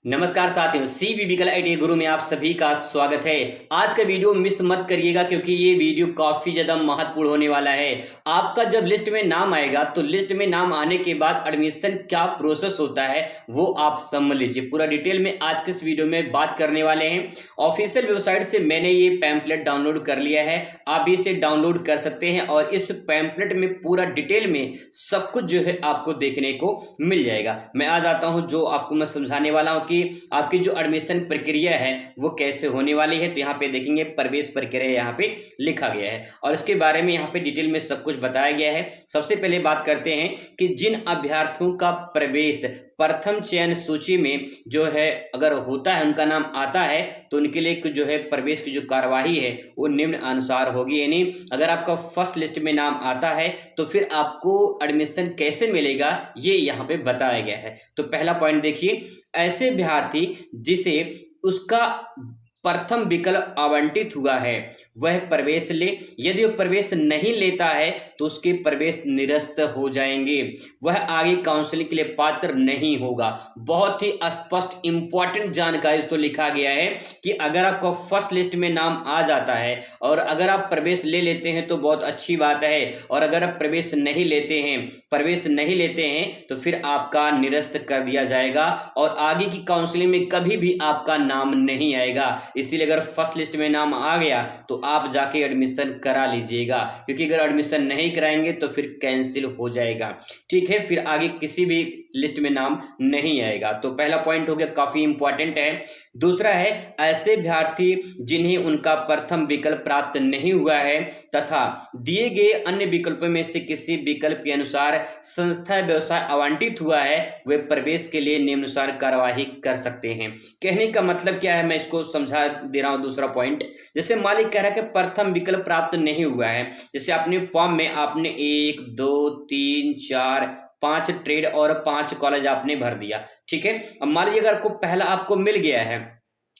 नमस्कार साथियों, सीबीबीकल आईटी गुरु में आप सभी का स्वागत है। आज का वीडियो मिस मत करिएगा क्योंकि ये वीडियो काफी ज्यादा महत्वपूर्ण होने वाला है। आपका जब लिस्ट में नाम आएगा तो लिस्ट में नाम आने के बाद एडमिशन क्या प्रोसेस होता है वो आप समझ लीजिए। पूरा डिटेल में आज के इस वीडियो में बात करने वाले हैं। ऑफिशियल वेबसाइट से मैंने ये पैम्पलेट डाउनलोड कर लिया है, आप इसे डाउनलोड कर सकते हैं और इस पैम्पलेट में पूरा डिटेल में सब कुछ जो है आपको देखने को मिल जाएगा। मैं आ जाता हूं जो आपको मैं समझाने वाला हूं कि आपकी जो एडमिशन प्रक्रिया है वो कैसे होने वाली है। तो यहाँ पे देखेंगे प्रवेश प्रक्रिया यहाँ पे लिखा गया है और इसके बारे में यहाँ पे डिटेल में सब कुछ बताया गया है। सबसे पहले बात करते हैं कि जिन अभ्यर्थियों का प्रवेश प्रथम चयन सूची में जो है अगर होता है, उनका नाम आता है, तो उनके लिए जो है प्रवेश की जो कार्यवाही है वो निम्न अनुसार होगी। यानी अगर आपका फर्स्ट लिस्ट में नाम आता है तो फिर आपको एडमिशन कैसे मिलेगा ये यहाँ पे बताया गया है। तो पहला पॉइंट देखिए, ऐसे अभ्यर्थी जिसे उसका प्रथम विकल्प आवंटित हुआ है वह प्रवेश ले। यदि वह प्रवेश नहीं लेता है तो उसके प्रवेश निरस्त हो जाएंगे, वह आगे काउंसलिंग के लिए पात्र नहीं होगा। बहुत ही स्पष्ट इंपॉर्टेंट जानकारी तो लिखा गया है कि अगर आपका फर्स्ट लिस्ट में नाम आ जाता है और अगर आप प्रवेश ले लेते हैं तो बहुत अच्छी बात है, और अगर आप प्रवेश नहीं लेते हैं तो फिर आपका निरस्त कर दिया जाएगा और आगे की काउंसलिंग में कभी भी आपका नाम नहीं आएगा। इसीलिए अगर फर्स्ट लिस्ट में नाम आ गया तो आप जाके एडमिशन करा लीजिएगा, क्योंकि अगर एडमिशन नहीं कराएंगे तो फिर कैंसिल हो जाएगा। ठीक है, फिर आगे किसी भी लिस्ट में नाम नहीं आएगा। तो पहला पॉइंट हो गया, काफी इंपॉर्टेंट है। दूसरा है, ऐसे अभ्यर्थी जिन्हें उनका प्रथम विकल्प प्राप्त नहीं हुआ है तथा दिए गए अन्य विकल्पों में से किसी विकल्प के अनुसार संस्था व्यवसाय आवंटित हुआ है वे प्रवेश के लिए निम्नानुसार कार्यवाही कर सकते हैं। कहने का मतलब क्या है, मैं इसको समझा दे रहा हूं। दूसरा पॉइंट, जैसे मालिक कह रहा है कि प्रथम विकल्प प्राप्त नहीं हुआ है, जैसे अपने फॉर्म में आपने 1 2 3 4 5 ट्रेड और 5 कॉलेज आपने भर दिया। ठीक है, अब मान लीजिए अगर आपको पहला आपको मिल गया है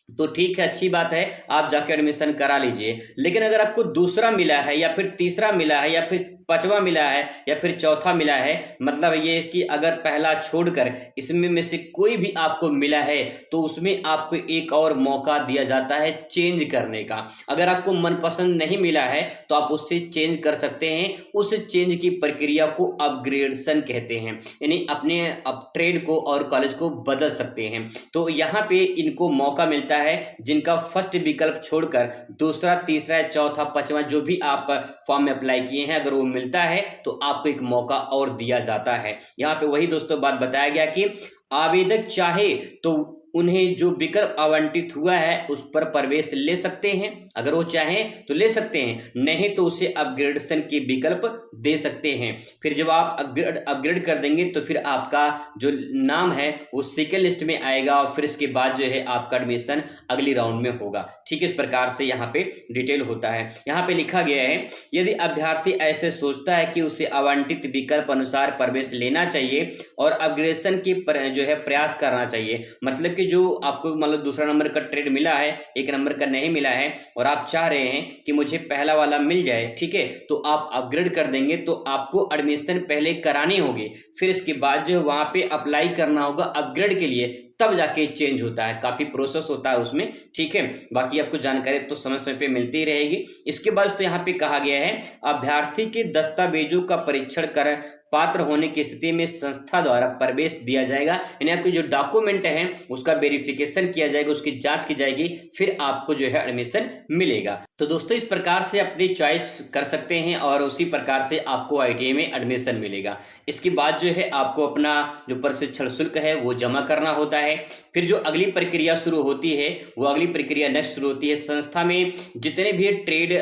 तो ठीक है, अच्छी बात है, आप जाके एडमिशन करा लीजिए। लेकिन अगर आपको दूसरा मिला है या फिर तीसरा मिला है या फिर पांचवा मिला है या फिर चौथा मिला है, मतलब ये कि अगर पहला छोड़कर इसमें में से कोई भी आपको मिला है तो उसमें आपको एक और मौका दिया जाता है चेंज करने का। अगर आपको मनपसंद नहीं मिला है तो आप उससे चेंज कर सकते हैं। उस चेंज की प्रक्रिया को अपग्रेडेशन कहते हैं, यानी अपने अप ट्रेड को और कॉलेज को बदल सकते हैं। तो यहाँ पे इनको मौका मिलता है जिनका फर्स्ट विकल्प छोड़कर दूसरा, तीसरा, चौथा, पांचवा जो भी आप फॉर्म में अप्लाई किए हैं, अगर वो मिलता है तो आपको एक मौका और दिया जाता है। यहाँ पे वही दोस्तों बात बताया गया कि आवेदक चाहे तो उन्हें जो विकल्प आवंटित हुआ है उस पर प्रवेश ले सकते हैं, अगर वो चाहें तो ले सकते हैं, नहीं तो उसे अपग्रेडेशन के विकल्प दे सकते हैं। फिर जब आप अपग्रेड कर देंगे तो फिर आपका जो नाम है वो सेकेंड लिस्ट में आएगा और फिर इसके बाद जो है आपका एडमिशन अगली राउंड में होगा। ठीक है, इस प्रकार से यहाँ पे डिटेल होता है। यहाँ पे लिखा गया है, यदि अभ्यर्थी ऐसे सोचता है कि उसे आवंटित विकल्प अनुसार प्रवेश लेना चाहिए और अपग्रेडेशन की जो है प्रयास करना चाहिए, मतलब कि जो आपको मतलब दूसरा नंबर का ट्रेड मिला है, एक नंबर का नहीं मिला है और आप चाह रहे हैं कि मुझे पहला वाला मिल जाए, ठीक है, तो आप अपग्रेड कर देंगे तो आपको एडमिशन पहले करानी होगी, फिर इसके बाद जो है वहां पे अप्लाई करना होगा अपग्रेड के लिए, तब जाके चेंज होता है। काफी प्रोसेस होता है उसमें। ठीक है, बाकी आपको जानकारी तो समय समय पे मिलती ही रहेगी। इसके बाद तो यहाँ पे कहा गया है, अभ्यर्थी के दस्तावेजों का परीक्षण कर पात्र होने की स्थिति में संस्था द्वारा प्रवेश दिया जाएगा, यानी आपके जो डॉक्यूमेंट हैं उसका वेरिफिकेशन किया जाएगा, उसकी जांच की जाएगी, फिर आपको जो है एडमिशन मिलेगा। तो दोस्तों इस प्रकार से अपनी चॉइस कर सकते हैं और उसी प्रकार से आपको आईटीआई में एडमिशन मिलेगा। इसके बाद जो है आपको अपना जो प्रशिक्षण शुल्क है वो जमा करना होता है। फिर जो अगली प्रक्रिया शुरू होती है वो अगली प्रक्रिया नेक्स्ट शुरू होती है। संस्था में जितने भी ट्रेड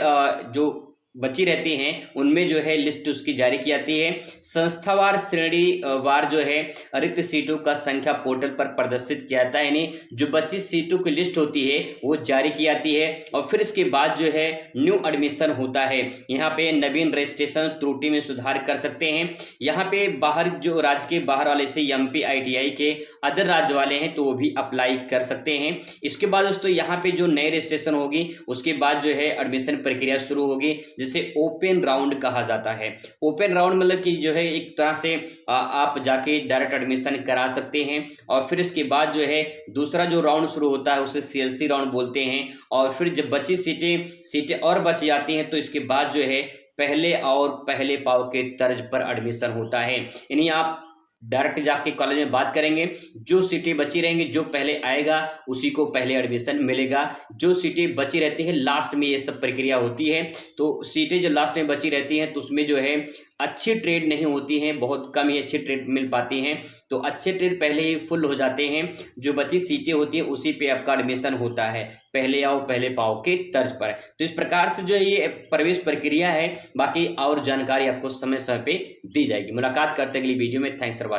जो बची रहती हैं उनमें जो है लिस्ट उसकी जारी की जाती है। संस्थावार श्रेणी वार जो है रिक्त सीटों का संख्या पोर्टल पर प्रदर्शित किया जाता है, यानी जो बची सीटों की लिस्ट होती है वो जारी की जाती है और फिर इसके बाद जो है न्यू एडमिशन होता है। यहाँ पे नवीन रजिस्ट्रेशन त्रुटि में सुधार कर सकते हैं। यहाँ पे बाहर जो राज्य के बाहर वाले से एमपी आईटीआई के अदर राज्य वाले हैं तो वो भी अप्लाई कर सकते हैं। इसके बाद दोस्तों यहाँ पे जो नई रजिस्ट्रेशन होगी उसके बाद जो है एडमिशन प्रक्रिया शुरू होगी। जिसे ओपन राउंड कहा जाता है। ओपन राउंड मतलब कि जो है एक तरह से आप जाके डायरेक्ट एडमिशन करा सकते हैं और फिर इसके बाद जो है दूसरा जो राउंड शुरू होता है उसे सीएलसी राउंड बोलते हैं। और फिर जब बची सीटें और बच जाती हैं तो इसके बाद जो है पहले और पहले पाव के तर्ज पर एडमिशन होता है। यानी आप डायरेक्ट जाके कॉलेज में बात करेंगे, जो सीटें बची रहेंगी, जो पहले आएगा उसी को पहले एडमिशन मिलेगा। जो सीटें बची रहती हैं लास्ट में ये सब प्रक्रिया होती है। तो सीटें जो लास्ट में बची रहती हैं तो उसमें जो है अच्छी ट्रेड नहीं होती हैं, बहुत कम ही अच्छी ट्रेड मिल पाती हैं। तो अच्छे ट्रेड पहले ही फुल हो जाते हैं, जो बची सीटें होती हैं उसी पे आपका एडमिशन होता है, पहले आओ पहले पाओ के तर्ज पर। तो इस प्रकार से जो है ये प्रवेश प्रक्रिया है। बाकी और जानकारी आपको समय समय पे दी जाएगी। मुलाकात करते अगली वीडियो में। Thanks for watching.